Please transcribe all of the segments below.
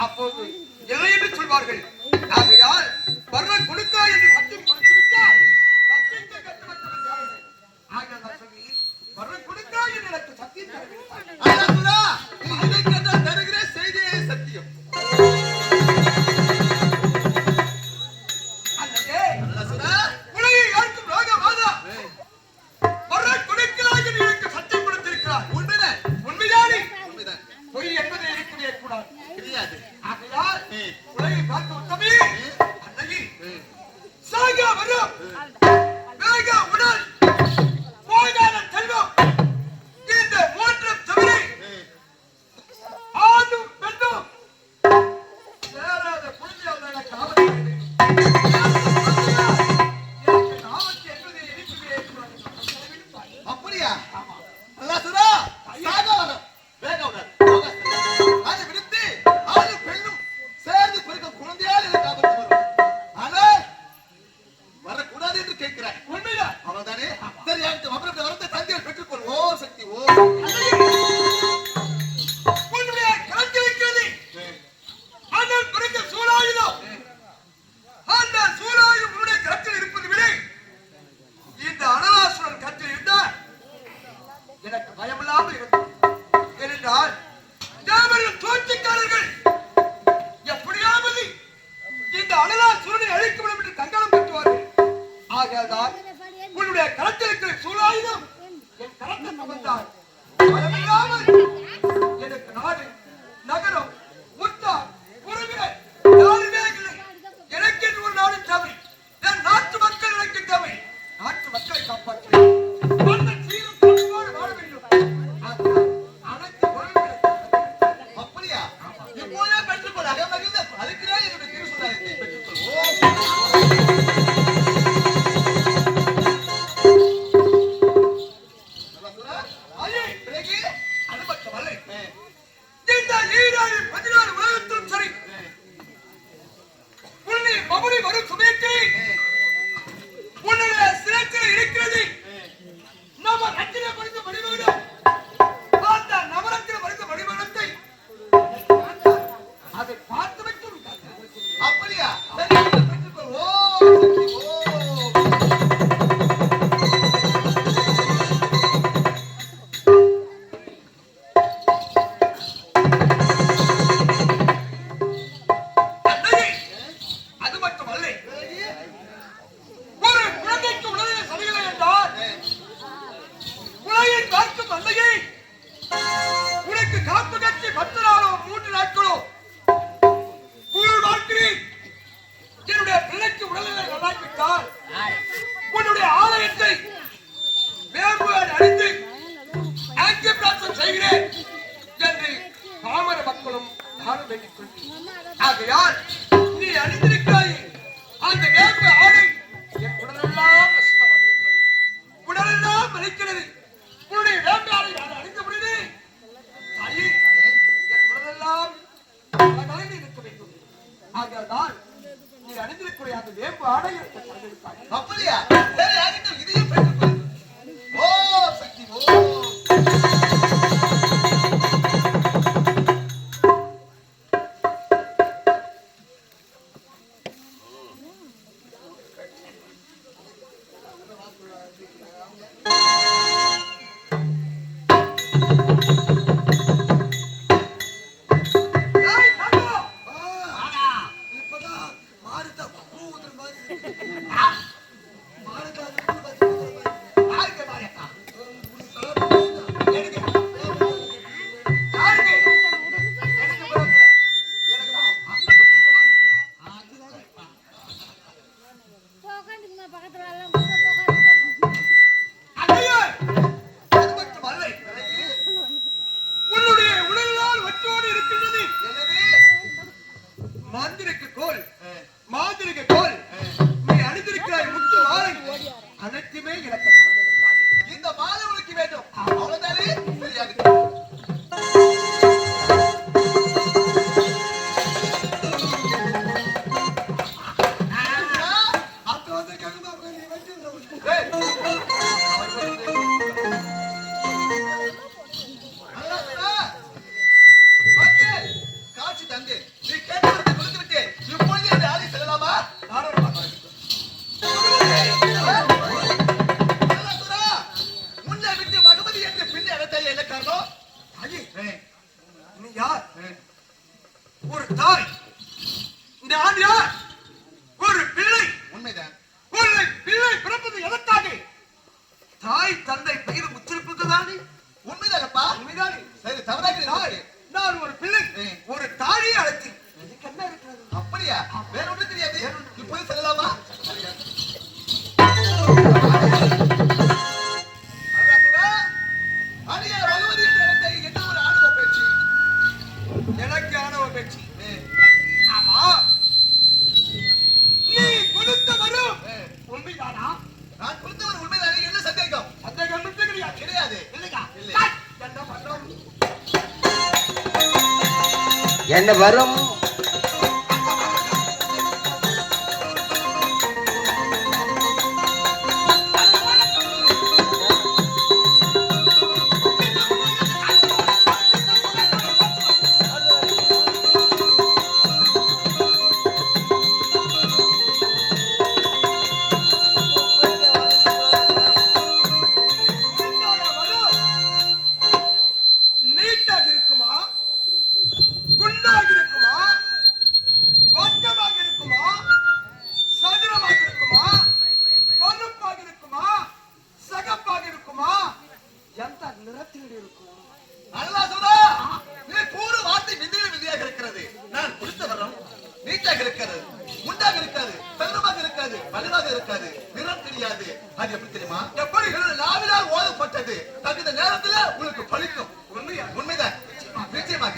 அப்போது இல்லை என்று சொல்வார்கள். ஆகையால் வர்ற கொடுக்கா என்று சத்தியம் கொடுத்து விட்டால் சத்தியத்தை கட்டுப்பட்டவன் யாரு? ஆகையால் சொல்லி வர்ற கொடுக்கா என்று எனக்கு சத்தியம் தருகிற செய்தியே சத்தியம். உன்னுடைய கரத்திற்கு சூழாயுதம் என் கரத்தை சுமந்தார். எனக்கு நாடு நகரம் முத்தார் உறவினர் யாருமே இல்லை. எனக்கு என்று ஒரு நாடு தேவை. என் நாட்டு மக்கள் எனக்கு தேவை. நாட்டு மக்களை காப்பாற்ற வாழ வேண்டும். அனைத்து அப்படியா இப்போதே பெற்றுக்கொள்ள அதுக்குதான் என்னுடைய திருசுதாரத்தை பெற்றுக்கொள்வோம். உன்னுடைய ஆலயத்தை வேம்புகள் அடித்து ஆங்கியம் செய்கிறேன் என்று பாமர மக்களும் நானும் வேண்டிக் கொண்டேன். ஆகையால் நீ அணிந்திருக்கிறாய் அந்த வேம்பு ஆடை என் உடலெல்லாம் கஷ்டமாக இருக்கிறது, உடலெல்லாம் வலிக்கிறது. உன்னுடைய வேம்பு ஆடை நான் அணிந்த முடியுது தாயே, என் உடலெல்லாம் கலந்து இருக்க வேண்டும். ஆகையால் நீ அணிந்திருக்கிற அந்த வேம்பு ஆடை எனக்கு படைத்திருக்காய். அப்படியா? சரி, ஆகட்டும், இதையும் பெற்றுக்கொள். ஓ சக்தி, ஓ மாறுதா பூ மாதிரி ஒரு தாய், நான் யார்? ஒரு பிள்ளை. உண்மைதான். ஒரு பிள்ளை பிறப்பது எதற்காக? தாய் தந்தை பெயர் உச்சரிப்புக்கு தானே. உண்மைதானப்பா? உண்மைதானே. சரி, தவறாக நான் ஒரு பிள்ளை, ஒரு தாயை அழைத்து என்ன இருக்கிறது? அப்படியா? வேற ஒன்றும் தெரியாது. இப்போது செல்லலாமா? எனக்கு ஆணவ பேச்சு. ஆமா, நீ கொடுத்த வரும் உண்மைதானா? நான் கொடுத்தவர் உண்மைதானே? என்ன சந்தேகம்? சந்தேகம் கிடையாது. கிடையாது. இல்லையா? இல்லை. என்ன பண்றோம்? என்ன வரும்? நீட்டாக இருக்குமா, குண்டாக இருக்குமா, வட்டமாக இருக்குமா, சதுரமாக இருக்குமா, கருப்பாக இருக்குமா, சகப்பாக இருக்குமா, எந்த நிறத்தில் இருக்கும்? அல்லா சொல்றா, நீ கூறு வார்த்தை விதியில் விதியாக இருக்கிறது. நான் கொடுத்த வரம் நீட்டாக இருக்கிறது, முண்டாக இருக்காது, பெருமாக இருக்காது, வலுவாக இருக்காது, நிறம் தெரியாது. அது எப்படி தெரியுமா? எப்படி நாவிலால் ஓதப்பட்டது தகுந்த நேரத்துல உங்களுக்கு பலிக்கும். உண்மையா? உண்மைதான், நிச்சயமாக.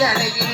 தலையில்